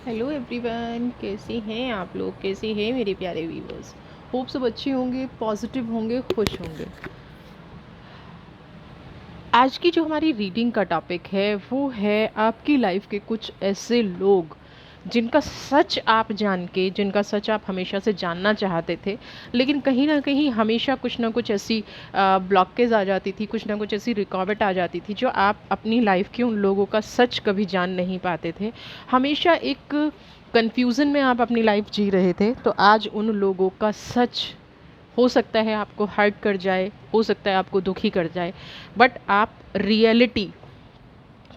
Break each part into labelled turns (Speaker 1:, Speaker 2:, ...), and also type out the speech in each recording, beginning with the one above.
Speaker 1: Hello everyone, कैसे हैं आप लोग? कैसे हैं मेरे प्यारे व्यूवर्स? होप सब अच्छे होंगे, पॉजिटिव होंगे, खुश होंगे। आज की जो हमारी रीडिंग का टॉपिक है वो है आपकी लाइफ के कुछ ऐसे लोग जिनका सच आप जान के, जिनका सच आप हमेशा से जानना चाहते थे, लेकिन कहीं ना कहीं हमेशा कुछ ना कुछ ऐसी ब्लॉकेज आ जाती थी, कुछ ना कुछ ऐसी रुकावट आ जाती थी जो आप अपनी लाइफ के उन लोगों का सच कभी जान नहीं पाते थे। हमेशा एक कन्फ्यूज़न में आप अपनी लाइफ जी रहे थे। तो आज उन लोगों का सच हो सकता है आपको हर्ट कर जाए, हो सकता है आपको दुखी कर जाए, बट आप रियलिटी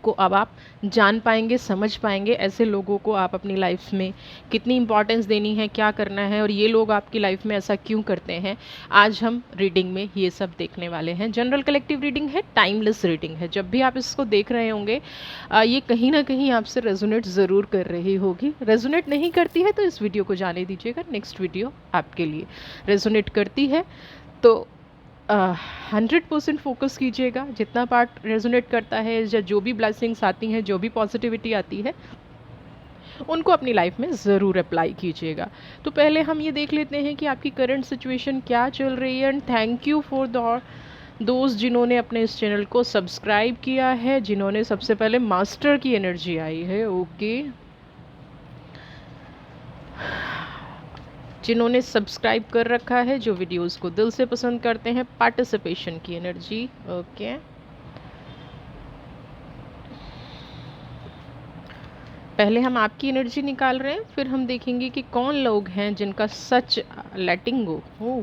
Speaker 1: को अब आप जान पाएंगे, समझ पाएंगे ऐसे लोगों को आप अपनी लाइफ में कितनी इंपॉर्टेंस देनी है, क्या करना है और ये लोग आपकी लाइफ में ऐसा क्यों करते हैं। आज हम रीडिंग में ये सब देखने वाले हैं। जनरल कलेक्टिव रीडिंग है, टाइमलेस रीडिंग है। जब भी आप इसको देख रहे होंगे ये कहीं ना कहीं आपसे रेजोनेट ज़रूर कर रही होगी। रेजोनेट नहीं करती है तो इस वीडियो को जाने दीजिएगा, नेक्स्ट वीडियो आपके लिए। रेजोनेट करती है तो 100% फोकस कीजिएगा। जितना पार्ट रेजोनेट करता है या जो भी ब्लेसिंग्स आती हैं, जो भी पॉजिटिविटी आती है, उनको अपनी लाइफ में ज़रूर अप्लाई कीजिएगा। तो पहले हम ये देख लेते हैं कि आपकी करंट सिचुएशन क्या चल रही है। And thank you for the दोस्त जिन्होंने अपने इस चैनल को सब्सक्राइब किया है, जिन्होंने सबसे पहले मास्टर की एनर्जी आई है। ओके, जिन्होंने सब्सक्राइब कर रखा है, जो वीडियोस को दिल से पसंद करते हैं, पार्टिसिपेशन की एनर्जी। ओके, पहले हम आपकी एनर्जी निकाल रहे हैं, फिर हम देखेंगे कि कौन लोग हैं जिनका सच लेटिंग गो हो।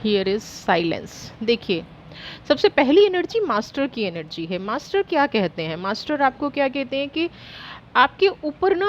Speaker 1: Here is silence. देखिए, सबसे पहली एनर्जी मास्टर की एनर्जी है। मास्टर क्या कहते हैं? मास्टर आपको क्या कहते हैं कि आपके ऊपर ना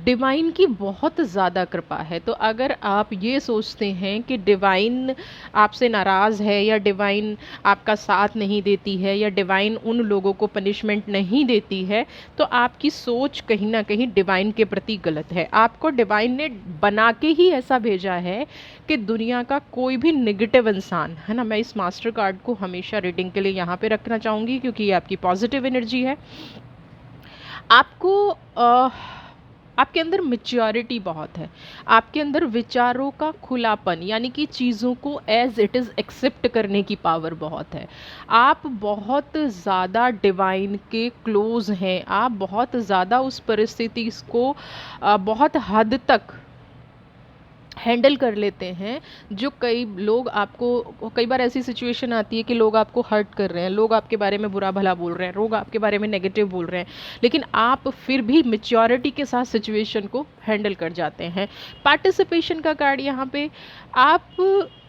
Speaker 1: डिवाइन की बहुत ज़्यादा कृपा है। तो अगर आप ये सोचते हैं कि डिवाइन आपसे नाराज़ है, या डिवाइन आपका साथ नहीं देती है, या डिवाइन उन लोगों को पनिशमेंट नहीं देती है, तो आपकी सोच कहीं ना कहीं डिवाइन के प्रति गलत है। आपको डिवाइन ने बना के ही ऐसा भेजा है कि दुनिया का कोई भी नेगेटिव इंसान है ना, मैं इस मास्टर कार्ड को हमेशा रीडिंग के लिए यहाँ पे रखना चाहूँगी क्योंकि ये आपकी पॉजिटिव एनर्जी है। आपको आपके अंदर मेच्योरिटी बहुत है, आपके अंदर विचारों का खुलापन, यानी कि चीज़ों को एज इट इज़ एक्सेप्ट करने की पावर बहुत है। आप बहुत ज़्यादा डिवाइन के क्लोज हैं, आप बहुत ज़्यादा उस परिस्थिति को बहुत हद तक हैंडल कर लेते हैं। जो कई लोग आपको, कई बार ऐसी सिचुएशन आती है कि लोग आपको हर्ट कर रहे हैं, लोग आपके बारे में बुरा भला बोल रहे हैं, लोग आपके बारे में नेगेटिव बोल रहे हैं, लेकिन आप फिर भी मेच्योरिटी के साथ सिचुएशन को हैंडल कर जाते हैं। पार्टिसिपेशन का कार्ड यहाँ पे, आप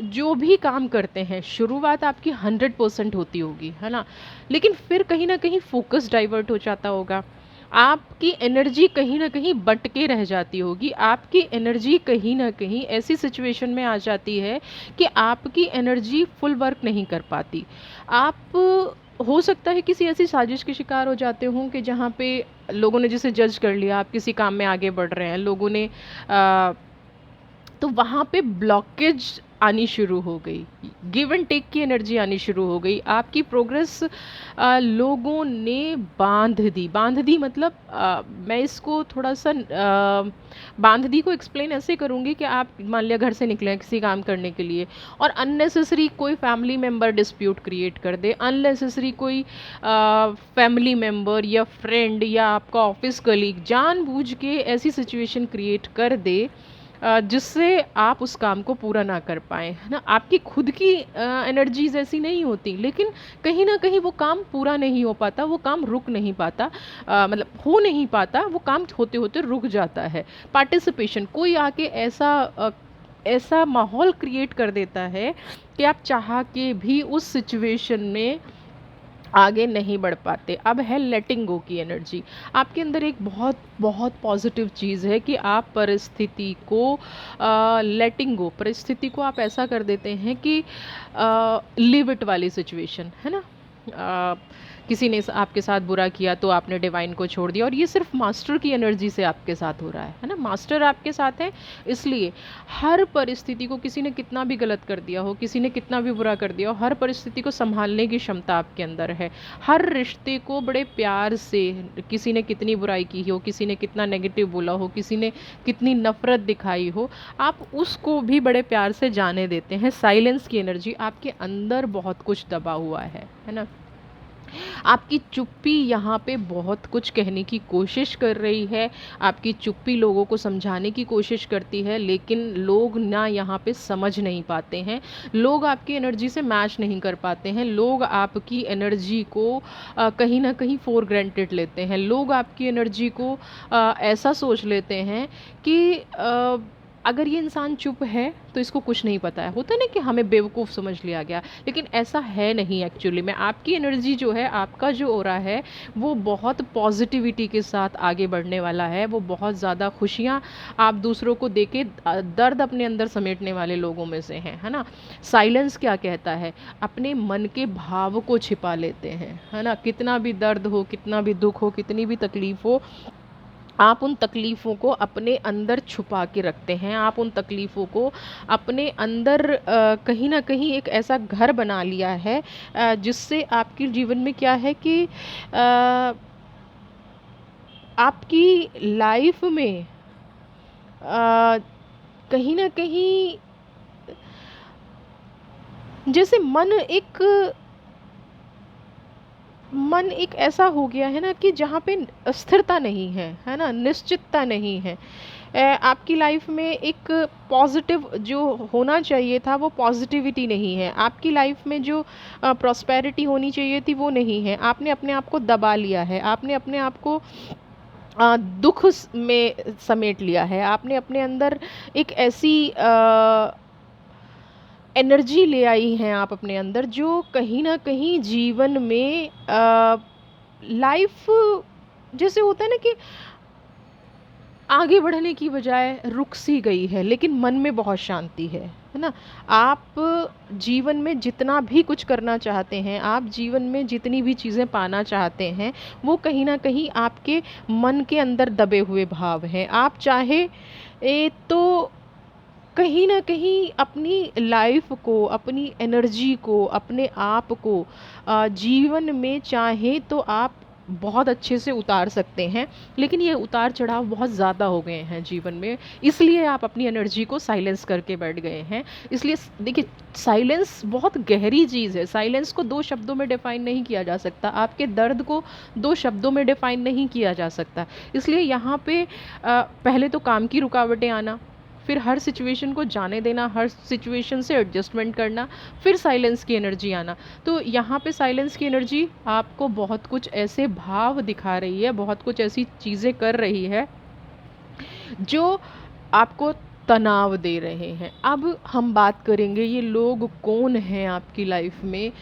Speaker 1: जो भी काम करते हैं शुरुआत आपकी 100% होती होगी, है ना, लेकिन फिर कहीं ना कहीं फोकस डाइवर्ट हो जाता होगा, आपकी एनर्जी कहीं ना कहीं बट के रह जाती होगी, आपकी एनर्जी कहीं ना कहीं ऐसी सिचुएशन में आ जाती है कि आपकी एनर्जी फुल वर्क नहीं कर पाती। आप, हो सकता है किसी ऐसी साजिश के शिकार हो जाते हों कि जहाँ पे लोगों ने जिसे जज कर लिया, आप किसी काम में आगे बढ़ रहे हैं, लोगों ने तो वहाँ पे ब्लॉकेज आनी शुरू हो गई, गिव एंड टेक की एनर्जी आनी शुरू हो गई, आपकी प्रोग्रेस लोगों ने बांध दी मतलब मैं इसको थोड़ा सा बांध दी को एक्सप्लेन ऐसे करूँगी कि आप मान लिया घर से निकले हैं किसी काम करने के लिए, और अननेसेसरी कोई फैमिली मेम्बर डिस्प्यूट क्रिएट कर दे, अननेसेसरी कोई फैमिली मेम्बर या फ्रेंड या आपका ऑफिस कलीग जानबूझ के ऐसी सिचुएशन क्रिएट कर दे जिससे आप उस काम को पूरा ना कर पाएँ, है ना। आपकी खुद की एनर्जीज ऐसी नहीं होती, लेकिन कहीं ना कहीं वो काम पूरा नहीं हो पाता, वो काम रुक नहीं पाता, मतलब हो नहीं पाता, वो काम होते होते रुक जाता है। पार्टिसिपेशन, कोई आके ऐसा माहौल क्रिएट कर देता है कि आप चाह के भी उस सिचुएशन में आगे नहीं बढ़ पाते। अब है लेटिंग गो की एनर्जी। आपके अंदर एक बहुत बहुत पॉजिटिव चीज़ है कि आप परिस्थिति को लेटिंग गो, परिस्थिति को आप ऐसा कर देते हैं कि लिव इट वाली सिचुएशन, है ना, किसी ने आपके साथ बुरा किया तो आपने डिवाइन को छोड़ दिया, और ये सिर्फ मास्टर की एनर्जी से आपके साथ हो रहा है ना। मास्टर आपके साथ है, इसलिए हर परिस्थिति को, किसी ने कितना भी गलत कर दिया हो, किसी ने कितना भी बुरा कर दिया हो, हर परिस्थिति को संभालने की क्षमता आपके अंदर है। हर रिश्ते को बड़े प्यार से, किसी ने कितनी बुराई की हो, किसी ने कितना नेगेटिव बोला हो, किसी ने कितनी नफरत दिखाई हो, आप उसको भी बड़े प्यार से जाने देते हैं। साइलेंस की एनर्जी, आपके अंदर बहुत कुछ दबा हुआ है ना। आपकी चुप्पी यहाँ पे बहुत कुछ कहने की कोशिश कर रही है, आपकी चुप्पी लोगों को समझाने की कोशिश करती है, लेकिन लोग ना यहाँ पे समझ नहीं पाते हैं, लोग आपकी एनर्जी से मैच नहीं कर पाते हैं, लोग आपकी एनर्जी को कहीं ना कहीं फॉर ग्रांटेड लेते हैं, लोग आपकी एनर्जी को ऐसा सोच लेते हैं कि अगर ये इंसान चुप है तो इसको कुछ नहीं पता है। होता है ना कि हमें बेवकूफ़ समझ लिया गया, लेकिन ऐसा है नहीं एक्चुअली में। आपकी एनर्जी जो है, आपका जो ऑरा है, वो बहुत पॉजिटिविटी के साथ आगे बढ़ने वाला है, वो बहुत ज़्यादा खुशियाँ आप दूसरों को देके दर्द अपने अंदर समेटने वाले लोगों में से हैं, है ना। साइलेंस क्या कहता है, अपने मन के भाव को छिपा लेते हैं, है ना। कितना भी दर्द हो, कितना भी दुख हो, कितनी भी तकलीफ़ हो, आप उन तकलीफ़ों को अपने अंदर छुपा के रखते हैं, आप उन तकलीफ़ों को अपने अंदर कहीं ना कहीं एक ऐसा घर बना लिया है जिससे आपके जीवन में क्या है कि आपकी लाइफ में अ, कहीं ना कहीं जैसे मन एक ऐसा हो गया है ना कि जहाँ पे स्थिरता नहीं है ना, निश्चितता नहीं है। आपकी लाइफ में एक पॉजिटिव जो होना चाहिए था वो पॉजिटिविटी नहीं है, आपकी लाइफ में जो प्रॉस्पेरिटी होनी चाहिए थी वो नहीं है। आपने अपने आप को दबा लिया है, आपने अपने आप को दुख में समेट लिया है, आपने अपने अंदर एक ऐसी एनर्जी ले आई हैं आप अपने अंदर, जो कहीं ना कहीं जीवन में लाइफ जैसे होता है ना कि आगे बढ़ने की बजाय रुक सी गई है, लेकिन मन में बहुत शांति है ना। आप जीवन में जितना भी कुछ करना चाहते हैं, आप जीवन में जितनी भी चीज़ें पाना चाहते हैं, वो कहीं ना कहीं आपके मन के अंदर दबे हुए भाव हैं। आप चाहे तो कहीं ना कहीं अपनी लाइफ को, अपनी एनर्जी को, अपने आप को जीवन में चाहे तो आप बहुत अच्छे से उतार सकते हैं, लेकिन ये उतार चढ़ाव बहुत ज़्यादा हो गए हैं जीवन में, इसलिए आप अपनी एनर्जी को साइलेंस करके बैठ गए हैं। इसलिए देखिए, साइलेंस बहुत गहरी चीज़ है, साइलेंस को 2 शब्दों में डिफ़ाइन नहीं किया जा सकता, आपके दर्द को 2 शब्दों में डिफ़ाइन नहीं किया जा सकता। इसलिए यहाँ पे पहले तो काम की रुकावटें आना, फिर हर सिचुएशन को जाने देना, हर सिचुएशन से एडजस्टमेंट करना, फिर साइलेंस की एनर्जी आना। तो यहाँ पे साइलेंस की एनर्जी आपको बहुत कुछ ऐसे भाव दिखा रही है, बहुत कुछ ऐसी चीज़ें कर रही है जो आपको तनाव दे रहे हैं। अब हम बात करेंगे ये लोग कौन हैं आपकी लाइफ में,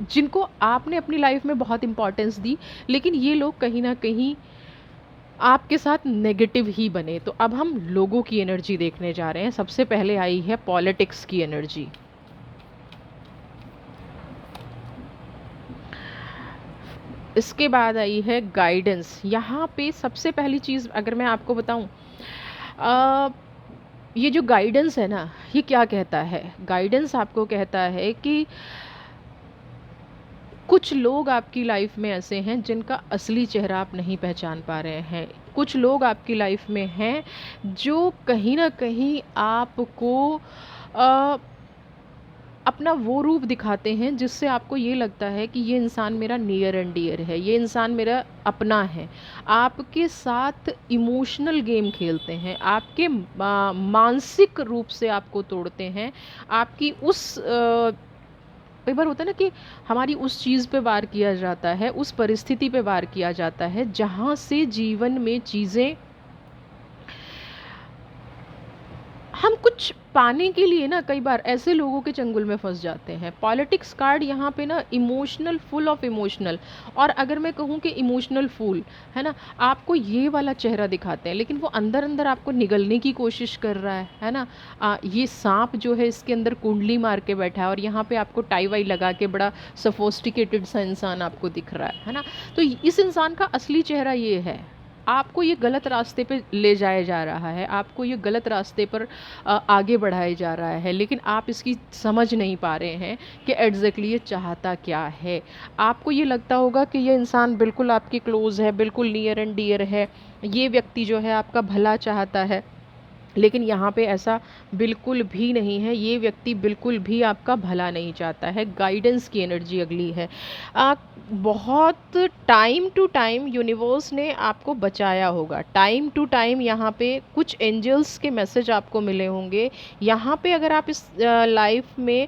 Speaker 1: जिनको आपने अपनी लाइफ में बहुत इम्पोर्टेंस दी, लेकिन ये लोग कहीं ना कहीं आपके साथ नेगेटिव ही बने। तो अब हम लोगों की एनर्जी देखने जा रहे हैं। सबसे पहले आई है पॉलिटिक्स की एनर्जी। इसके बाद आई है गाइडेंस। यहाँ पे सबसे पहली चीज़ अगर मैं आपको बताऊँ, ये जो गाइडेंस है ना, ये क्या कहता है? गाइडेंस आपको कहता है कि कुछ लोग आपकी लाइफ में ऐसे हैं जिनका असली चेहरा आप नहीं पहचान पा रहे हैं। कुछ लोग आपकी लाइफ में हैं जो कहीं ना कहीं आपको अ, अपना वो रूप दिखाते हैं जिससे आपको ये लगता है कि ये इंसान मेरा नियर एंड डियर है, ये इंसान मेरा अपना है। आपके साथ इमोशनल गेम खेलते हैं, आपके मानसिक रूप से आपको तोड़ते हैं, आपकी उस कई बार होता है ना कि हमारी उस चीज़ पे वार किया जाता है, उस परिस्थिति पे वार किया जाता है जहाँ से जीवन में चीज़ें हम कुछ पाने के लिए ना कई बार ऐसे लोगों के चंगुल में फंस जाते हैं। पॉलिटिक्स कार्ड यहाँ पे ना इमोशनल, फुल ऑफ इमोशनल, और अगर मैं कहूँ कि इमोशनल फूल, है ना, आपको ये वाला चेहरा दिखाते हैं लेकिन वो अंदर अंदर आपको निगलने की कोशिश कर रहा है ना। ये सांप जो है इसके अंदर कुंडली मार के बैठा है और यहाँ पे आपको टाई वाई लगा के बड़ा सफोस्टिकेटेड सा इंसान आपको दिख रहा है ना। तो इस इंसान का असली चेहरा ये है। आपको ये गलत रास्ते पे ले जाया जा रहा है, आपको ये गलत रास्ते पर आगे बढ़ाया जा रहा है, लेकिन आप इसकी समझ नहीं पा रहे हैं कि एग्जैक्टली ये चाहता क्या है। आपको ये लगता होगा कि ये इंसान बिल्कुल आपके क्लोज़ है, बिल्कुल नियर एंड डियर है, ये व्यक्ति जो है आपका भला चाहता है, लेकिन यहाँ पे ऐसा बिल्कुल भी नहीं है। ये व्यक्ति बिल्कुल भी आपका भला नहीं चाहता है। गाइडेंस की एनर्जी अगली है। बहुत टाइम टू टाइम यूनिवर्स ने आपको बचाया होगा, टाइम टू टाइम यहाँ पे कुछ एंजल्स के मैसेज आपको मिले होंगे। यहाँ पे अगर आप इस लाइफ में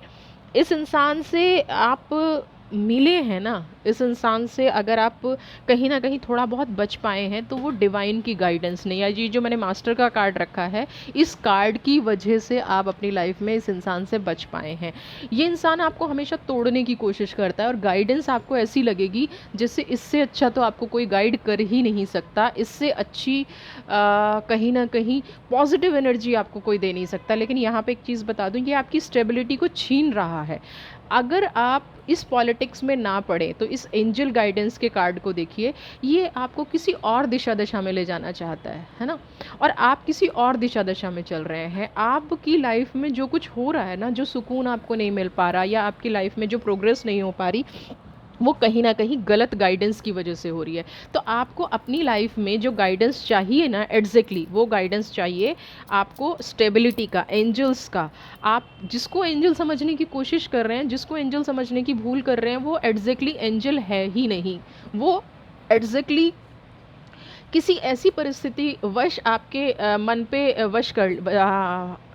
Speaker 1: इस इंसान से आप मिले हैं ना, इस इंसान से अगर आप कहीं ना कहीं थोड़ा बहुत बच पाए हैं तो वो डिवाइन की गाइडेंस नहीं, या ये जो मैंने मास्टर का कार्ड रखा है इस कार्ड की वजह से आप अपनी लाइफ में इस इंसान से बच पाए हैं। ये इंसान आपको हमेशा तोड़ने की कोशिश करता है और गाइडेंस आपको ऐसी लगेगी जैसे इससे अच्छा तो आपको कोई गाइड कर ही नहीं सकता, इससे अच्छी कहीं ना कहीं पॉजिटिव एनर्जी आपको कोई दे नहीं सकता। लेकिन यहाँ पे एक चीज़ बता दूँ, ये आपकी स्टेबिलिटी को छीन रहा है। अगर आप इस पॉलिटिक्स में ना पड़े तो इस एंजल गाइडेंस के कार्ड को देखिए, ये आपको किसी और दिशा दशा में ले जाना चाहता है ना, और आप किसी और दिशा दशा में चल रहे हैं। आपकी लाइफ में जो कुछ हो रहा है ना, जो सुकून आपको नहीं मिल पा रहा, या आपकी लाइफ में जो प्रोग्रेस नहीं हो पा रही, वो कहीं ना कहीं गलत गाइडेंस की वजह से हो रही है। तो आपको अपनी लाइफ में जो गाइडेंस चाहिए ना, एग्जैक्टली वो गाइडेंस चाहिए आपको स्टेबिलिटी का, एंजल्स का। आप जिसको एंजल समझने की कोशिश कर रहे हैं, जिसको एंजल समझने की भूल कर रहे हैं, वो एग्जैक्टली एंजल है ही नहीं। वो एग्जैक्टली किसी ऐसी परिस्थिति वश आपके मन पे वश कर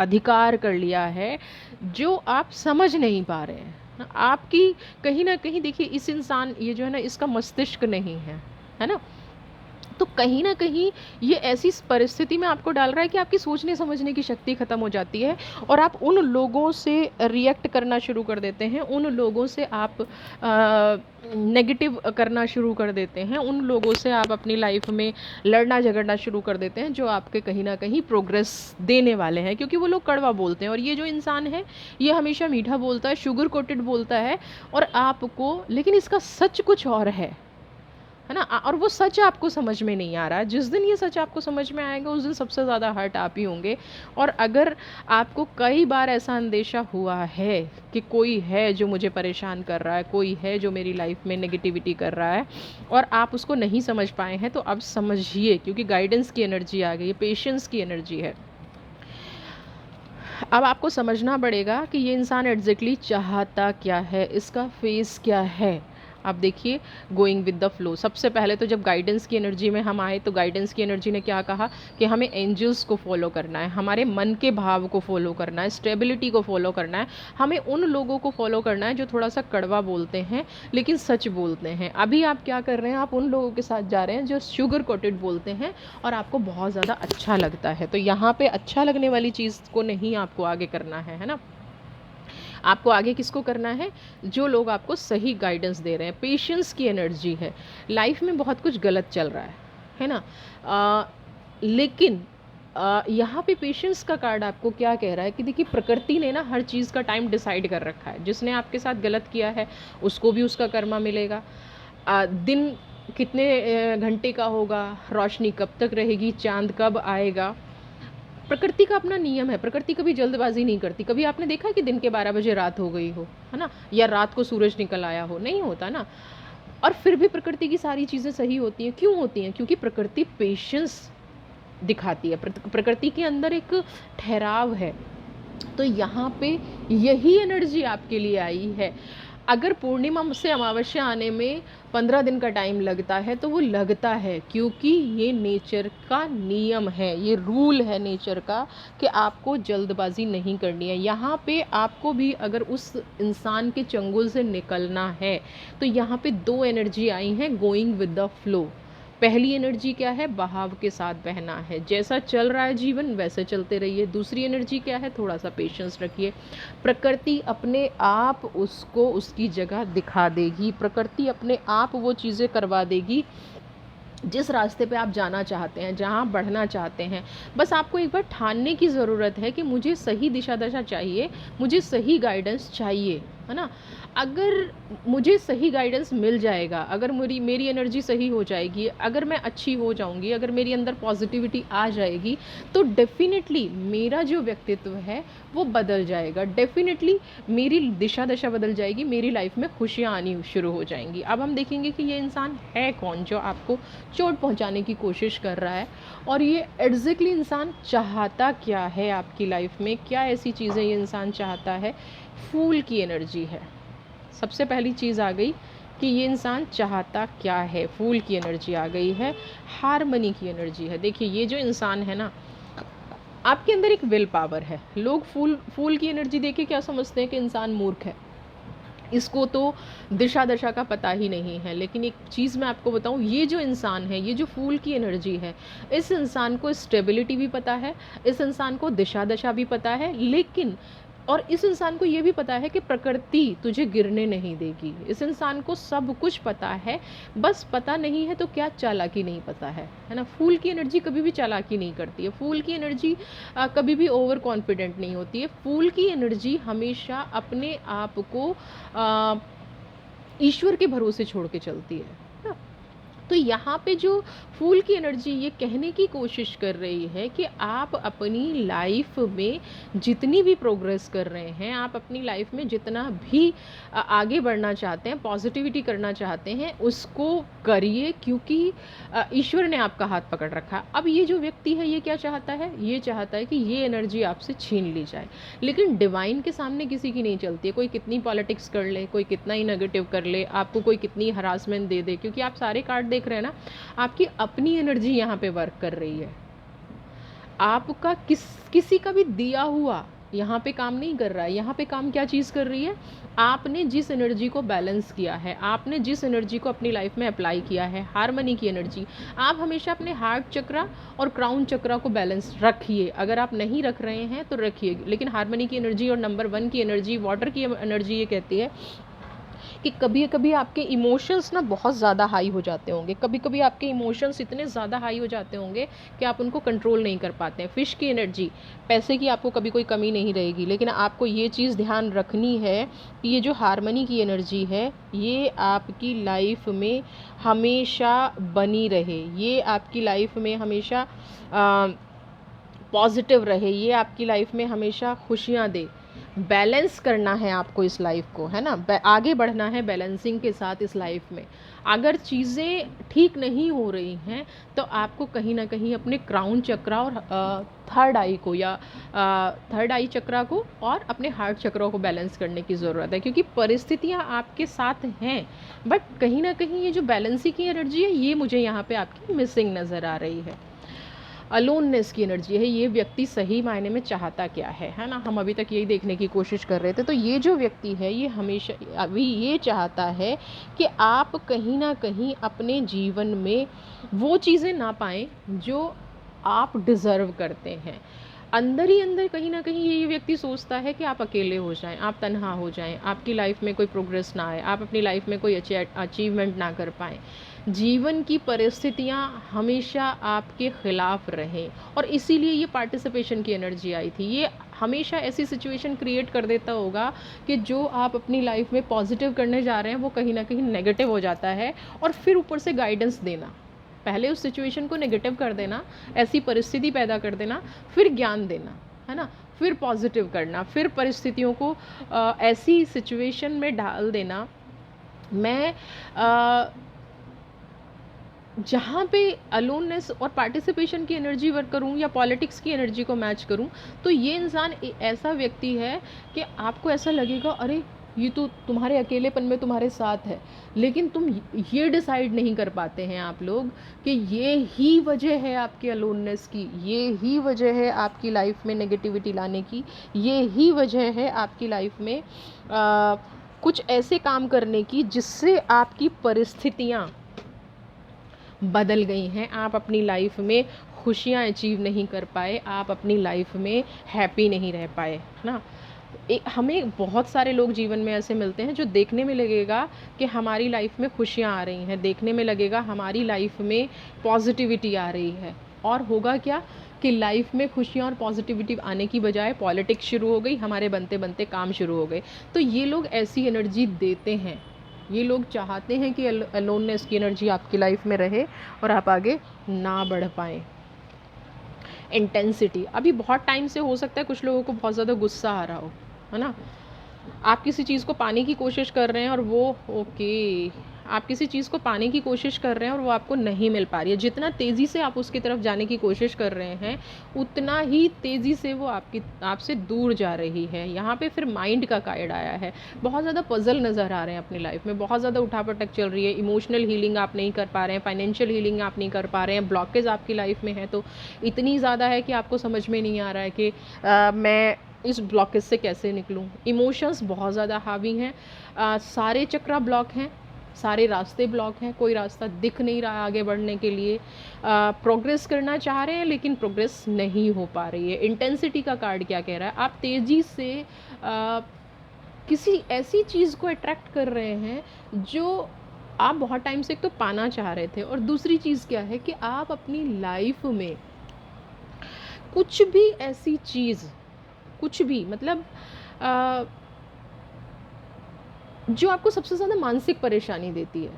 Speaker 1: अधिकार कर लिया है जो आप समझ नहीं पा रहे हैं ना। आपकी कहीं ना कहीं देखिए, इस इंसान ये जो है ना, इसका मस्तिष्क नहीं है ना। तो कहीं ना कहीं ये ऐसी परिस्थिति में आपको डाल रहा है कि आपकी सोचने समझने की शक्ति ख़त्म हो जाती है और आप उन लोगों से रिएक्ट करना शुरू कर देते हैं, उन लोगों से आप नेगेटिव करना शुरू कर देते हैं, उन लोगों से आप अपनी लाइफ में लड़ना झगड़ना शुरू कर देते हैं जो आपके कहीं ना कहीं प्रोग्रेस देने वाले हैं, क्योंकि वो लोग कड़वा बोलते हैं। और ये जो इंसान है ये हमेशा मीठा बोलता है, शुगर कोटेड बोलता है, और आपको, लेकिन इसका सच कुछ और है ना। और वो सच आपको समझ में नहीं आ रहा है। जिस दिन ये सच आपको समझ में आएगा उस दिन सबसे ज़्यादा हर्ट आप ही होंगे। और अगर आपको कई बार ऐसा अंदेशा हुआ है कि कोई है जो मुझे परेशान कर रहा है, कोई है जो मेरी लाइफ में नेगेटिविटी कर रहा है, और आप उसको नहीं समझ पाए हैं, तो अब समझिए, क्योंकि गाइडेंस की एनर्जी आ गई है, पेशेंस की एनर्जी है। अब आपको समझना पड़ेगा कि ये इंसान एग्जैक्टली चाहता क्या है, इसका फेस क्या है। आप देखिए, गोइंग विद द फ्लो। सबसे पहले तो जब गाइडेंस की एनर्जी में हम आए तो गाइडेंस की एनर्जी ने क्या कहा कि हमें एंजल्स को फॉलो करना है, हमारे मन के भाव को फॉलो करना है, स्टेबिलिटी को फॉलो करना है, हमें उन लोगों को फॉलो करना है जो थोड़ा सा कड़वा बोलते हैं लेकिन सच बोलते हैं। अभी आप क्या कर रहे हैं, आप उन लोगों के साथ जा रहे हैं जो शुगर कोटेड बोलते हैं और आपको बहुत ज़्यादा अच्छा लगता है। तो यहाँ पे अच्छा लगने वाली चीज़ को नहीं आपको आगे करना है ना। आपको आगे किसको करना है, जो लोग आपको सही गाइडेंस दे रहे हैं। पेशेंस की एनर्जी है। लाइफ में बहुत कुछ गलत चल रहा है ना, लेकिन यहाँ पे पेशेंस का कार्ड आपको क्या कह रहा है कि देखिए, प्रकृति ने ना हर चीज़ का टाइम डिसाइड कर रखा है। जिसने आपके साथ गलत किया है उसको भी उसका कर्मा मिलेगा। दिन कितने घंटे का होगा, रोशनी कब तक रहेगी, चांद कब आएगा, प्रकृति का अपना नियम है। प्रकृति कभी जल्दबाजी नहीं करती। कभी आपने देखा कि दिन के 12 बजे रात हो गई हो, है ना, या रात को सूरज निकल आया हो, नहीं होता ना। और फिर भी प्रकृति की सारी चीज़ें सही होती हैं। क्यों होती हैं? क्योंकि प्रकृति पेशेंस दिखाती है, प्रकृति के अंदर एक ठहराव है। तो यहाँ पे यही एनर्जी आपके लिए आई है। अगर पूर्णिमा से अमावस्या आने में 15 दिन का टाइम लगता है तो वो लगता है, क्योंकि ये नेचर का नियम है, ये रूल है नेचर का कि आपको जल्दबाजी नहीं करनी है। यहाँ पे आपको भी अगर उस इंसान के चंगुल से निकलना है तो यहाँ पे दो एनर्जी आई हैं, गोइंग विद द फ्लो। पहली एनर्जी क्या है, बहाव के साथ बहना है, जैसा चल रहा है जीवन वैसे चलते रहिए। दूसरी एनर्जी क्या है, थोड़ा सा पेशेंस रखिए, प्रकृति अपने आप उसको उसकी जगह दिखा देगी, प्रकृति अपने आप वो चीज़ें करवा देगी जिस रास्ते पे आप जाना चाहते हैं, जहाँ बढ़ना चाहते हैं। बस आपको एक बार ठानने की ज़रूरत है कि मुझे सही दिशा दशा चाहिए, मुझे सही गाइडेंस चाहिए, है ना। अगर मुझे सही गाइडेंस मिल जाएगा, अगर मेरी एनर्जी सही हो जाएगी, अगर मैं अच्छी हो जाऊंगी, अगर मेरी अंदर पॉजिटिविटी आ जाएगी, तो डेफिनेटली मेरा जो व्यक्तित्व है वो बदल जाएगा, डेफिनेटली मेरी दिशा दशा बदल जाएगी, मेरी लाइफ में खुशियाँ आनी शुरू हो जाएंगी। अब हम देखेंगे कि ये इंसान है कौन जो आपको चोट पहुंचाने की कोशिश कर रहा है, और ये एग्जैक्टली इंसान चाहता क्या है आपकी लाइफ में, क्या ऐसी चीज़ें ये इंसान चाहता है। फूल की एनर्जी है, सबसे पहली चीज़ आ गई कि ये इंसान चाहता क्या है, फूल की एनर्जी आ गई है। हारमनी की एनर्जी है। देखिए ये जो इंसान है ना, आपके अंदर एक विल पावर है। लोग फूल की एनर्जी देख के क्या समझते हैं कि इंसान मूर्ख है, इसको तो दिशा दशा का पता ही नहीं है। लेकिन एक चीज़ मैं आपको बताऊं, ये जो इंसान है, ये जो फूल की एनर्जी है, इस इंसान को स्टेबिलिटी भी पता है, इस इंसान को दिशा दशा भी पता है, लेकिन और इस इंसान को ये भी पता है कि प्रकृति तुझे गिरने नहीं देगी। इस इंसान को सब कुछ पता है, बस पता नहीं है तो क्या चालाकी नहीं पता है ना। फूल की एनर्जी कभी भी चालाकी नहीं करती है, फूल की एनर्जी कभी भी ओवर कॉन्फिडेंट नहीं होती है। फूल की एनर्जी हमेशा अपने आप को ईश्वर के भरोसे छोड़ के चलती है ना। तो यहाँ पे जो फूल की एनर्जी ये कहने की कोशिश कर रही है कि आप अपनी लाइफ में जितनी भी प्रोग्रेस कर रहे हैं, आप अपनी लाइफ में जितना भी आगे बढ़ना चाहते हैं, पॉजिटिविटी करना चाहते हैं, उसको करिए, क्योंकि ईश्वर ने आपका हाथ पकड़ रखा। अब ये जो व्यक्ति है ये क्या चाहता है, ये चाहता है कि ये एनर्जी आपसे छीन ली जाए। लेकिन डिवाइन के सामने किसी की नहीं चलती है। कोई कितनी पॉलिटिक्स कर ले, कोई कितना ही नेगेटिव कर ले, आपको कोई कितनी हरासमेंट दे दे, क्योंकि आप सारे कार्ड देख रहे हैं ना, आपकी अपनी एनर्जी यहाँ पे वर्क कर रही है। आपका किसी का भी दिया हुआ यहाँ पे काम नहीं कर रहा है। यहाँ पे काम क्या चीज़ कर रही है, आपने जिस एनर्जी को बैलेंस किया है, आपने जिस एनर्जी को अपनी लाइफ में अप्लाई किया है, हार्मनी की एनर्जी। आप हमेशा अपने हार्ट चक्रा और क्राउन चक्रा को बैलेंस रखिए। अगर आप नहीं रख रहे हैं तो रखिए। लेकिन हार्मनी की एनर्जी और नंबर 1 की एनर्जी, वाटर की एनर्जी, ये कहती है कि कभी कभी आपके इमोशंस ना बहुत ज़्यादा हाई हो जाते होंगे, कभी कभी आपके इमोशंस इतने ज़्यादा हाई हो जाते होंगे कि आप उनको कंट्रोल नहीं कर पाते हैं। फिश की एनर्जी, पैसे की आपको कभी कोई कमी नहीं रहेगी, लेकिन आपको ये चीज़ ध्यान रखनी है कि ये जो हार्मनी की एनर्जी है ये आपकी लाइफ में हमेशा बनी रहे, ये आपकी लाइफ में हमेशा पॉजिटिव रहे, ये आपकी लाइफ में हमेशा खुशियाँ दे। बैलेंस करना है आपको इस लाइफ को, है ना, आगे बढ़ना है बैलेंसिंग के साथ इस लाइफ में। अगर चीज़ें ठीक नहीं हो रही हैं तो आपको कहीं ना कहीं अपने क्राउन चक्रा और थर्ड आई को या थर्ड आई चक्रा को और अपने हार्ट चक्रा को बैलेंस करने की ज़रूरत है, क्योंकि परिस्थितियाँ आपके साथ हैं, बट कहीं ना कहीं ये जो बैलेंसिंग की एनर्जी है ये मुझे यहाँ पे आपकी मिसिंग नज़र आ रही है। अलोननेस की एनर्जी है, ये व्यक्ति सही मायने में चाहता क्या है ना। हम अभी तक यही देखने की कोशिश कर रहे थे। तो ये जो व्यक्ति है ये हमेशा अभी ये चाहता है कि आप कहीं ना कहीं अपने जीवन में वो चीज़ें ना पाएं जो आप डिज़र्व करते हैं। अंदर ही अंदर कहीं ना कहीं ये व्यक्ति सोचता है कि आप अकेले हो जाएं, आप तन्हा हो जाएं, आपकी लाइफ में कोई प्रोग्रेस ना आए, आप अपनी लाइफ में कोई अचीवमेंट ना कर पाएं, जीवन की परिस्थितियां हमेशा आपके खिलाफ रहें। और इसीलिए ये पार्टिसिपेशन की एनर्जी आई थी। ये हमेशा ऐसी सिचुएशन क्रिएट कर देता होगा कि जो आप अपनी लाइफ में पॉजिटिव करने जा रहे हैं वो कहीं ना कहीं नेगेटिव हो जाता है, और फिर ऊपर से गाइडेंस देना। पहले उस सिचुएशन को नेगेटिव कर देना, ऐसी परिस्थिति पैदा कर देना, फिर ज्ञान देना, है ना, फिर पॉजिटिव करना, फिर परिस्थितियों को ऐसी सिचुएशन में डाल देना। मैं जहाँ पे अलोननेस और पार्टिसिपेशन की एनर्जी वर्क करूँ या पॉलिटिक्स की एनर्जी को मैच करूँ, तो ये इंसान ऐसा व्यक्ति है कि आपको ऐसा लगेगा अरे ये तो तुम्हारे अकेलेपन में तुम्हारे साथ है, लेकिन तुम ये डिसाइड नहीं कर पाते हैं आप लोग कि ये ही वजह है आपके अलोननेस की, ये ही वजह है आपकी लाइफ में नेगेटिविटी लाने की, ये ही वजह है आपकी लाइफ में कुछ ऐसे काम करने की जिससे आपकी परिस्थितियाँ बदल गई हैं, आप अपनी लाइफ में खुशियाँ अचीव नहीं कर पाए, आप अपनी लाइफ में हैप्पी नहीं रह पाए, है ना। हमें बहुत सारे लोग जीवन में ऐसे मिलते हैं जो देखने में लगेगा कि हमारी लाइफ में खुशियाँ आ रही हैं, देखने में लगेगा हमारी लाइफ में पॉजिटिविटी आ रही है, और होगा क्या कि लाइफ में खुशियाँ और पॉजिटिविटी आने की बजाय पॉलिटिक्स शुरू हो गई, हमारे बनते बनते काम शुरू हो गए। तो ये लोग ऐसी एनर्जी देते हैं, ये लोग चाहते हैं कि अलोननेस की एनर्जी आपकी लाइफ में रहे और आप आगे ना बढ़ पाएँ। इंटेंसिटी, अभी बहुत टाइम से हो सकता है कुछ लोगों को बहुत ज़्यादा गुस्सा आ रहा हो, है ना। आप किसी चीज़ को पाने की कोशिश कर रहे हैं और वो आप किसी चीज़ को पाने की कोशिश कर रहे हैं और वो आपको नहीं मिल पा रही है। जितना तेज़ी से आप उसकी तरफ जाने की कोशिश कर रहे हैं, उतना ही तेज़ी से वो आपसे दूर जा रही है। यहाँ पे फिर माइंड का गाइड आया है। बहुत ज़्यादा पज़ल नज़र आ रहे हैं अपनी लाइफ में, बहुत ज़्यादा उठापटक चल रही है, इमोशनल हीलिंग आप नहीं कर पा रहे हैं, फाइनेंशियल हीलिंग आप नहीं कर पा रहे हैं, ब्लॉकेज आपकी लाइफ में है तो इतनी ज़्यादा है कि आपको समझ में नहीं आ रहा है कि मैं इस ब्लॉकेज से कैसे निकलूं। इमोशंस बहुत ज़्यादा हावी हैं, सारे चक्रा ब्लॉक हैं, सारे रास्ते ब्लॉक हैं, कोई रास्ता दिख नहीं रहा आगे बढ़ने के लिए। प्रोग्रेस करना चाह रहे हैं लेकिन प्रोग्रेस नहीं हो पा रही है। इंटेंसिटी का कार्ड क्या कह रहा है, आप तेज़ी से किसी ऐसी चीज़ को अट्रैक्ट कर रहे हैं जो आप बहुत टाइम से एक तो पाना चाह रहे थे, और दूसरी चीज़ क्या है कि आप अपनी लाइफ में कुछ भी ऐसी चीज़, कुछ भी मतलब जो आपको सबसे ज़्यादा मानसिक परेशानी देती है,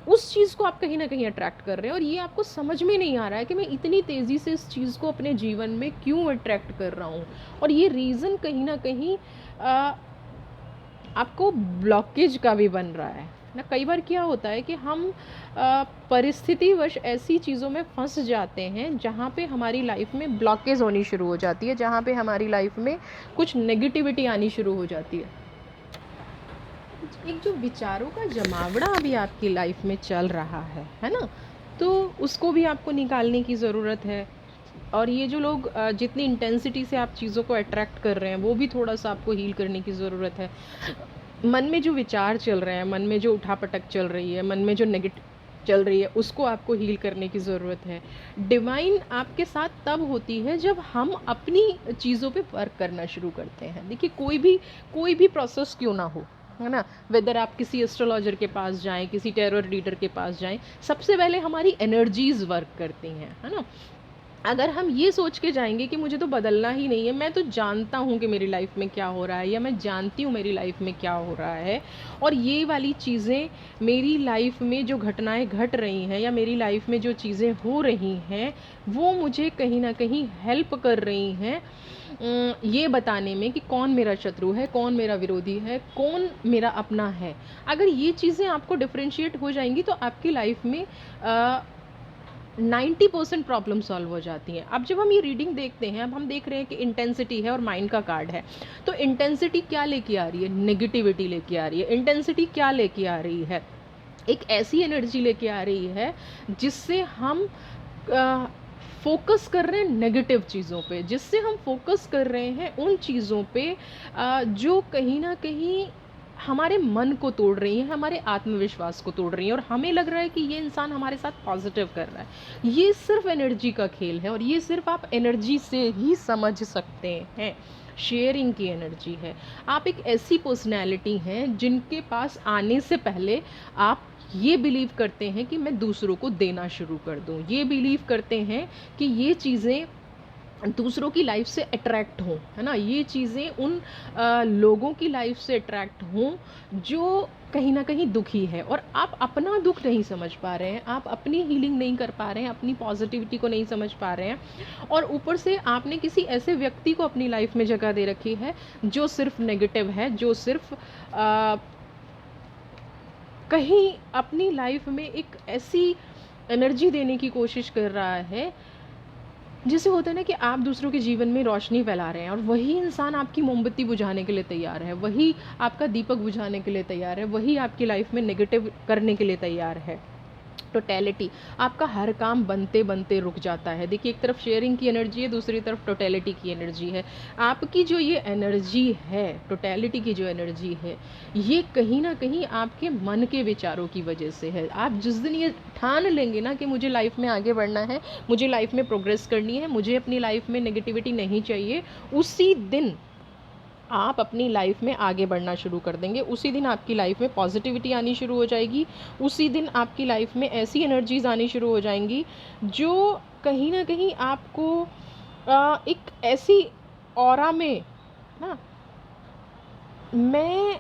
Speaker 1: उस चीज़ को आप कहीं ना कहीं अट्रैक्ट कर रहे हैं, और ये आपको समझ में नहीं आ रहा है कि मैं इतनी तेज़ी से इस चीज़ को अपने जीवन में क्यों अट्रैक्ट कर रहा हूँ। और ये रीज़न कहीं ना कहीं आपको ब्लॉकेज का भी बन रहा है ना। कई बार क्या होता है कि हम परिस्थितिवश ऐसी चीज़ों में फंस जाते हैं जहाँ पे हमारी लाइफ में ब्लॉकेज होनी शुरू हो जाती है, जहाँ पे हमारी लाइफ में कुछ नेगेटिविटी आनी शुरू हो जाती है। एक जो विचारों का जमावड़ा अभी आपकी लाइफ में चल रहा है ना, तो उसको भी आपको निकालने की ज़रूरत है। और ये जो लोग जितनी इंटेंसिटी से आप चीज़ों को अट्रैक्ट कर रहे हैं, वो भी थोड़ा सा आपको हील करने की ज़रूरत है। मन में जो विचार चल रहे हैं, मन में जो उठापटक चल रही है, मन में जो नेगेटिव चल रही है, उसको आपको हील करने की ज़रूरत है। डिवाइन आपके साथ तब होती है जब हम अपनी चीज़ों पे वर्क करना शुरू करते हैं। देखिए कोई भी प्रोसेस क्यों ना हो, है ना, वेदर आप किसी एस्ट्रोलॉजर के पास जाएं, किसी टेरो रीडर के पास जाएं, सबसे पहले हमारी एनर्जीज़ वर्क करती हैं, है ना। अगर हम ये सोच के जाएंगे कि मुझे तो बदलना ही नहीं है, मैं तो जानता हूँ कि मेरी लाइफ में क्या हो रहा है, या मैं जानती हूँ मेरी लाइफ में क्या हो रहा है, और ये वाली चीज़ें मेरी लाइफ में जो घटनाएं घट रही हैं या मेरी लाइफ में जो चीज़ें हो रही हैं वो मुझे कहीं ना कहीं हेल्प कर रही हैं ये बताने में कि कौन मेरा शत्रु है, कौन मेरा विरोधी है, कौन मेरा अपना है। अगर ये चीज़ें आपको डिफ्रेंशिएट हो जाएंगी तो आपकी लाइफ में 90% प्रॉब्लम सॉल्व हो जाती हैं। अब जब हम ये रीडिंग देखते हैं, अब हम देख रहे हैं कि इंटेंसिटी है और माइंड का कार्ड है, तो इंटेंसिटी क्या लेके आ रही है, नेगेटिविटी लेके आ रही है। इंटेंसिटी क्या लेके आ रही है, एक ऐसी एनर्जी लेके आ रही है जिससे हम फोकस कर रहे हैं नेगेटिव चीज़ों पे, जिससे हम फोकस कर रहे हैं उन चीज़ों पे जो कहीं ना कहीं हमारे मन को तोड़ रही है, हमारे आत्मविश्वास को तोड़ रही है, और हमें लग रहा है कि ये इंसान हमारे साथ पॉजिटिव कर रहा है। ये सिर्फ एनर्जी का खेल है, और ये सिर्फ आप एनर्जी से ही समझ सकते हैं। शेयरिंग की एनर्जी है। आप एक ऐसी पर्सनैलिटी हैं जिनके पास आने से पहले आप ये बिलीव करते हैं कि मैं दूसरों को देना शुरू कर दूं, ये बिलीव करते हैं कि ये चीज़ें दूसरों की लाइफ से अट्रैक्ट हों, है ना, ये चीज़ें उन लोगों की लाइफ से अट्रैक्ट हों जो कहीं ना कहीं दुखी है, और आप अपना दुख नहीं समझ पा रहे हैं, आप अपनी हीलिंग नहीं कर पा रहे हैं, अपनी पॉजिटिविटी को नहीं समझ पा रहे हैं, और ऊपर से आपने किसी ऐसे व्यक्ति को अपनी लाइफ में जगह दे रखी है जो सिर्फ नेगेटिव है, जो सिर्फ कहीं अपनी लाइफ में एक ऐसी एनर्जी देने की कोशिश कर रहा है जिसे होता है ना कि आप दूसरों के जीवन में रोशनी फैला रहे हैं, और वही इंसान आपकी मोमबत्ती बुझाने के लिए तैयार है, वही आपका दीपक बुझाने के लिए तैयार है, वही आपकी लाइफ में नेगेटिव करने के लिए तैयार है। टोटैलिटी, आपका हर काम बनते बनते रुक जाता है। देखिए, एक तरफ शेयरिंग की एनर्जी है, दूसरी तरफ टोटैलिटी की एनर्जी है। आपकी जो ये एनर्जी है, टोटैलिटी की जो एनर्जी है, ये कहीं ना कहीं आपके मन के विचारों की वजह से है। आप जिस दिन ये ठान लेंगे ना कि मुझे लाइफ में आगे बढ़ना है, मुझे लाइफ में प्रोग्रेस करनी है, मुझे अपनी लाइफ में नेगेटिविटी नहीं चाहिए, उसी दिन आप अपनी लाइफ में आगे बढ़ना शुरू कर देंगे। उसी दिन आपकी लाइफ में पॉजिटिविटी आनी शुरू हो जाएगी। उसी दिन आपकी लाइफ में ऐसी एनर्जीज आनी शुरू हो जाएंगी जो कहीं ना कहीं आपको एक ऐसी ऑरा में ना, मैं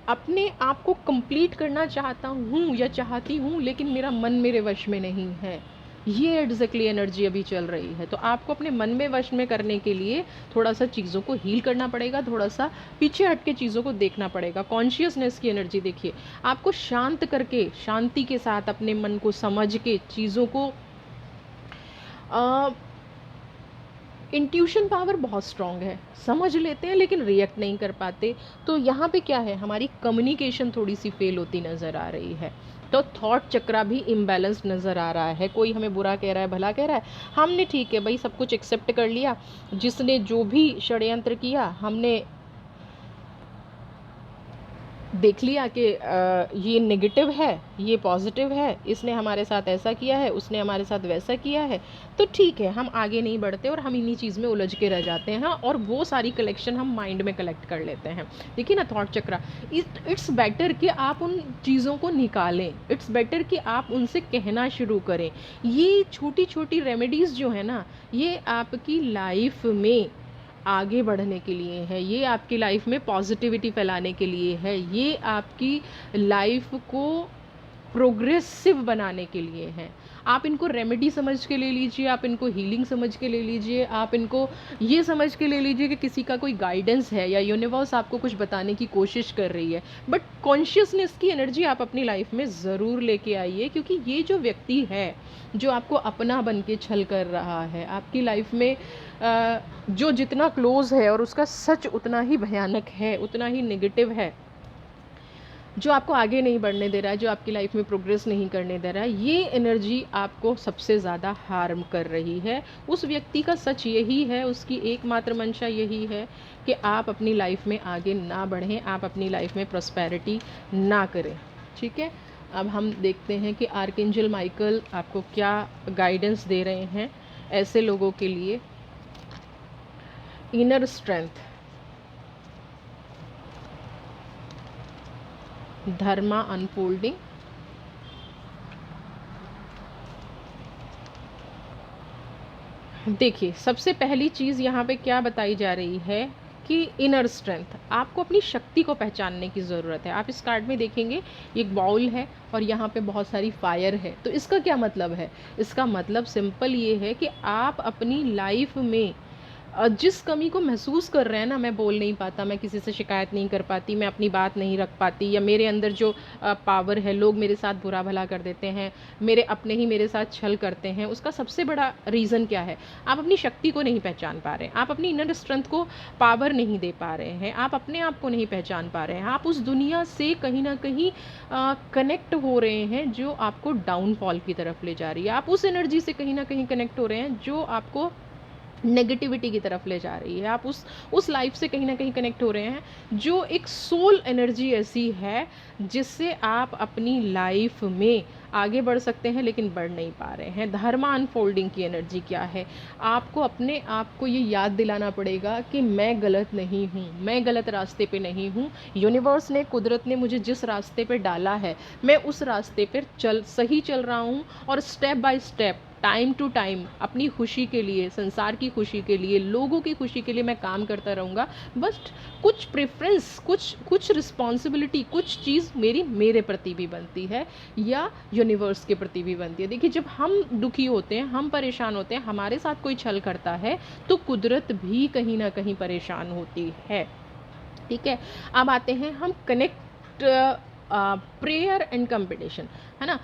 Speaker 1: अपने आप को कंप्लीट करना चाहता हूँ या चाहती हूँ, लेकिन मेरा मन मेरे वश में नहीं है, ये एग्जैक्टली एनर्जी अभी चल रही है। तो आपको अपने मन में वश में करने के लिए थोड़ा सा चीज़ों को हील करना पड़ेगा, थोड़ा सा पीछे हट के चीज़ों को देखना पड़ेगा। कॉन्शियसनेस की एनर्जी देखिए, आपको शांत करके, शांति के साथ अपने मन को समझ के चीज़ों को इंट्यूशन पावर बहुत स्ट्रांग है, समझ लेते हैं लेकिन रिएक्ट नहीं कर पाते। तो यहाँ पे क्या है, हमारी कम्युनिकेशन थोड़ी सी फेल होती नज़र आ रही है। तो थॉट चक्रा भी इम्बैलेंस नज़र आ रहा है। कोई हमें बुरा कह रहा है, भला कह रहा है, हमने ठीक है भाई सब कुछ एक्सेप्ट कर लिया, जिसने जो भी षड्यंत्र किया हमने देख लिया कि ये नेगेटिव है, ये पॉजिटिव है, इसने हमारे साथ ऐसा किया है, उसने हमारे साथ वैसा किया है, तो ठीक है, हम आगे नहीं बढ़ते और हम इन्हीं चीज़ में उलझ के रह जाते हैं और वो सारी कलेक्शन हम माइंड में कलेक्ट कर लेते हैं। देखिए ना, थॉट चक्रा, इट्स बेटर कि आप उन चीज़ों को निकालें, इट्स बेटर कि आप उनसे कहना शुरू करें। ये छोटी छोटी रेमेडीज़ जो है ना, ये आपकी लाइफ में आगे बढ़ने के लिए है, ये आपकी लाइफ में पॉजिटिविटी फैलाने के लिए है, ये आपकी लाइफ को प्रोग्रेसिव बनाने के लिए है। आप इनको रेमेडी समझ के ले लीजिए, आप इनको हीलिंग समझ के ले लीजिए, आप इनको ये समझ के ले लीजिए कि किसी का कोई गाइडेंस है या यूनिवर्स आपको कुछ बताने की कोशिश कर रही है। बट कॉन्शियसनेस की एनर्जी आप अपनी लाइफ में ज़रूर लेके आइए, क्योंकि ये जो व्यक्ति है जो आपको अपना बन के छल कर रहा है आपकी लाइफ में, जो जितना क्लोज है और उसका सच उतना ही भयानक है, उतना ही नेगेटिव है, जो आपको आगे नहीं बढ़ने दे रहा है, जो आपकी लाइफ में प्रोग्रेस नहीं करने दे रहा है, ये एनर्जी आपको सबसे ज़्यादा हार्म कर रही है। उस व्यक्ति का सच यही है, उसकी एकमात्र मंशा यही है कि आप अपनी लाइफ में आगे ना बढ़ें, आप अपनी लाइफ में प्रॉस्पेरिटी ना करें। ठीक है, अब हम देखते हैं कि आर्कएंजल माइकल आपको क्या गाइडेंस दे रहे हैं ऐसे लोगों के लिए। इनर स्ट्रेंथ, धर्मा अनफोल्डिंग, देखिए सबसे पहली चीज़ यहाँ पे क्या बताई जा रही है कि इनर स्ट्रेंथ, आपको अपनी शक्ति को पहचानने की ज़रूरत है। आप इस कार्ड में देखेंगे एक बाउल है और यहाँ पे बहुत सारी फायर है। तो इसका क्या मतलब है, इसका मतलब सिंपल ये है कि आप अपनी लाइफ में जिस कमी को महसूस कर रहे हैं ना, मैं बोल नहीं पाता, मैं किसी से शिकायत नहीं कर पाती, मैं अपनी बात नहीं रख पाती, या मेरे अंदर जो पावर है, लोग मेरे साथ बुरा भला कर देते हैं, मेरे अपने ही मेरे साथ छल करते हैं, उसका सबसे बड़ा रीज़न क्या है, आप अपनी शक्ति को नहीं पहचान पा रहे हैं, आप अपनी इनर स्ट्रेंथ को पावर नहीं दे पा रहे हैं, आप अपने आप को नहीं पहचान पा रहे हैं, आप उस दुनिया से कहीं ना कहीं कनेक्ट हो रहे हैं जो आपको डाउनफॉल की तरफ ले जा रही है, आप उस एनर्जी से कहीं ना कहीं कनेक्ट हो रहे हैं जो आपको नेगेटिविटी की तरफ ले जा रही है, आप उस लाइफ से कहीं ना कहीं कनेक्ट हो रहे हैं जो एक सोल एनर्जी ऐसी है जिससे आप अपनी लाइफ में आगे बढ़ सकते हैं लेकिन बढ़ नहीं पा रहे हैं। धर्मा अनफोल्डिंग की एनर्जी क्या है, आपको अपने आप को ये याद दिलाना पड़ेगा कि मैं गलत नहीं हूँ, मैं गलत रास्ते पे नहीं हूँ, यूनिवर्स ने, कुदरत ने मुझे जिस रास्ते पे डाला है मैं उस रास्ते पर सही चल रहा हूँ और step by step, time to time अपनी खुशी के लिए, संसार की खुशी के लिए, लोगों की खुशी के लिए मैं काम करता रहूँगा। बस कुछ प्रेफरेंस, कुछ रिस्पॉन्सिबिलिटी, कुछ चीज़ मेरे प्रति भी बनती है या यूनिवर्स के प्रति भी बनती है। देखिए, जब हम दुखी होते हैं, हम परेशान होते हैं, हमारे साथ कोई छल करता है तो कुदरत भी कहीं ना कहीं परेशान होती है। ठीक है, अब आते हैं हम कनेक्ट, प्रेयर एंड कंपटीशन, है ना,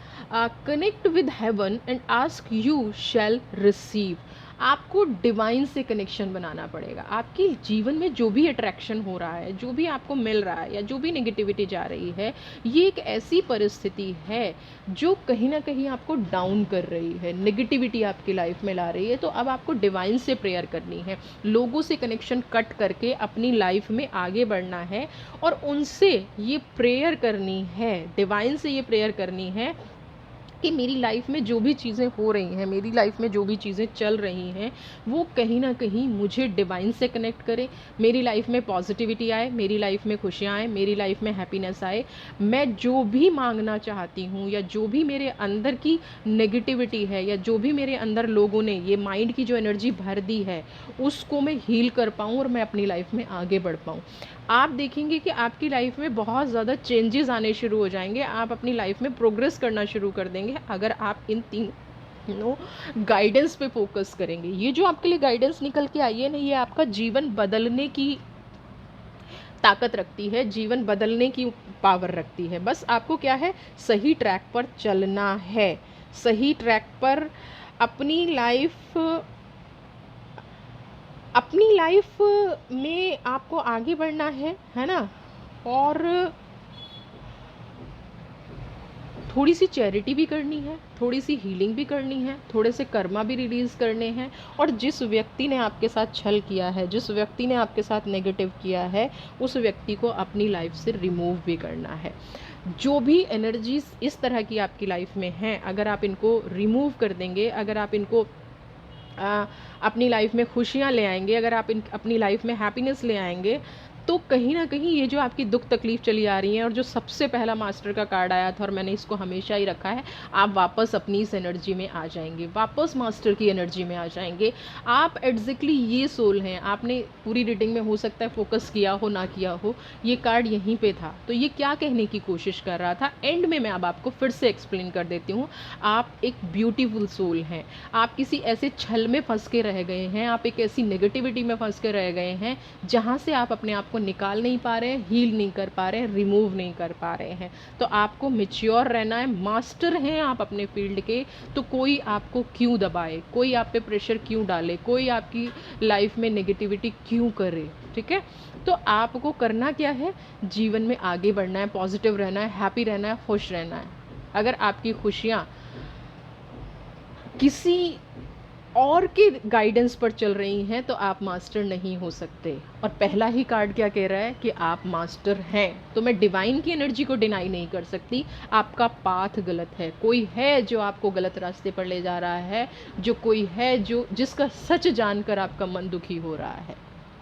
Speaker 1: connect with heaven and ask you shall receive. आपको डिवाइन से कनेक्शन बनाना पड़ेगा। आपके जीवन में जो भी अट्रैक्शन हो रहा है, जो भी आपको मिल रहा है या जो भी नेगेटिविटी जा रही है, ये एक ऐसी परिस्थिति है जो कहीं ना कहीं आपको डाउन कर रही है, नेगेटिविटी आपकी लाइफ में ला रही है। तो अब आपको डिवाइन से प्रेयर करनी है, लोगों से कनेक्शन कट करके अपनी लाइफ में आगे बढ़ना है और उनसे ये प्रेयर करनी है, डिवाइन से ये प्रेयर करनी है कि मेरी लाइफ में जो भी चीज़ें हो रही हैं, मेरी लाइफ में जो भी चीज़ें चल रही हैं, वो कहीं ना कहीं मुझे डिवाइन से कनेक्ट करे, मेरी लाइफ में पॉजिटिविटी आए, मेरी लाइफ में खुशियाँ आए, मेरी लाइफ में हैप्पीनेस आए। मैं जो भी मांगना चाहती हूँ या जो भी मेरे अंदर की नेगेटिविटी है या जो भी मेरे अंदर लोगों ने ये माइंड की जो एनर्जी भर दी है, उसको मैं हील कर पाऊँ और मैं अपनी लाइफ में आगे बढ़ पाऊँ। आप देखेंगे कि आपकी लाइफ में बहुत ज़्यादा चेंजेस आने शुरू हो जाएंगे, आप अपनी लाइफ में प्रोग्रेस करना शुरू कर देंगे अगर आप इन तीनों गाइडेंस पे फोकस करेंगे। ये जो आपके लिए गाइडेंस निकल के आई है ना, ये आपका जीवन बदलने की ताकत रखती है, जीवन बदलने की पावर रखती है। बस आपको क्या है, सही ट्रैक पर चलना है, सही ट्रैक पर अपनी लाइफ में आपको आगे बढ़ना है ना। और थोड़ी सी चैरिटी भी करनी है, थोड़ी सी हीलिंग भी करनी है, थोड़े से कर्मा भी रिलीज़ करने हैं। और जिस व्यक्ति ने आपके साथ छल किया है, जिस व्यक्ति ने आपके साथ नेगेटिव किया है, उस व्यक्ति को अपनी लाइफ से रिमूव भी करना है। जो भी एनर्जीज इस तरह की आपकी लाइफ में हैं, अगर आप इनको रिमूव कर देंगे, अगर आप इनको अपनी लाइफ में खुशियाँ ले आएंगे, अगर आप अपनी लाइफ में हैप्पीनेस ले आएंगे, तो कहीं ना कहीं ये जो आपकी दुख तकलीफ चली आ रही है और जो सबसे पहला मास्टर का कार्ड आया था और मैंने इसको हमेशा ही रखा है, आप वापस अपनी इस एनर्जी में आ जाएंगे, वापस मास्टर की एनर्जी में आ जाएंगे। आप एग्जैक्टली ये सोल हैं। आपने पूरी रीडिंग में हो सकता है फोकस किया हो ना किया हो, ये कार्ड यहीं पे था। तो ये क्या कहने की कोशिश कर रहा था, एंड में मैं अब आपको फिर से एक्सप्लेन कर देती हूँ। आप एक ब्यूटीफुल सोल हैं, आप किसी ऐसे छल में फंस के रह गए हैं, आप एक ऐसी नेगेटिविटी में फंस के रह गए हैं जहाँ से आप अपने आप को निकाल नहीं पा रहे हैं, हील नहीं कर पा रहे हैं, रिमूव नहीं कर पा रहे हैं। तो आपको मैच्योर रहना है, मास्टर हैं आप अपने फील्ड के। तो कोई आपको क्यों दबाए, कोई आप पे प्रेशर क्यों डाले, कोई आपकी लाइफ में नेगेटिविटी क्यों करे, ठीक है। तो आपको करना क्या है, जीवन में आगे बढ़ना है, पॉजिटिव रहना है, हैप्पी रहना है, खुश रहना है। अगर आपकी खुशियाँ किसी और के गाइडेंस पर चल रही हैं तो आप मास्टर नहीं हो सकते। और पहला ही कार्ड क्या कह रहा है कि आप मास्टर हैं। तो मैं डिवाइन की एनर्जी को डिनाई नहीं कर सकती, आपका पाथ गलत है, कोई है जो आपको गलत रास्ते पर ले जा रहा है, जो कोई है जो जिसका सच जानकर आपका मन दुखी हो रहा है,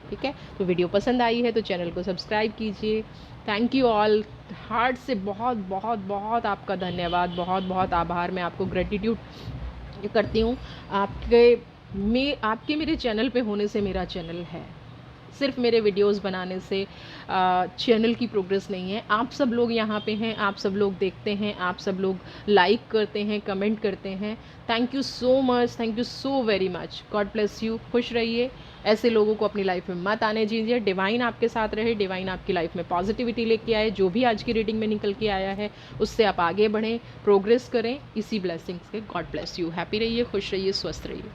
Speaker 1: ठीक है। तो वीडियो पसंद आई है तो चैनल को सब्सक्राइब कीजिए। थैंक यू ऑल, हार्ट से बहुत बहुत बहुत आपका धन्यवाद, बहुत बहुत आभार, मैं आपको ग्रेटिट्यूड करती हूँ। आपके मेरे चैनल पे होने से मेरा चैनल है, सिर्फ मेरे वीडियोस बनाने से चैनल की प्रोग्रेस नहीं है। आप सब लोग यहाँ पे हैं, आप सब लोग देखते हैं, आप सब लोग लाइक करते हैं, कमेंट करते हैं। Thank you so much, thank you so very much. God bless you, खुश रहिए, ऐसे लोगों को अपनी लाइफ में मत आने दीजिए। डिवाइन आपके साथ रहे, डिवाइन आपकी लाइफ में पॉजिटिविटी लेके आए। जो भी आज की रीडिंग में निकल के आया है उससे आप आगे बढ़ें, प्रोग्रेस करें, इसी ब्लेसिंग्स के। गॉड ब्लेस यू, हैप्पी रहिए, खुश रहिए, स्वस्थ रहिए।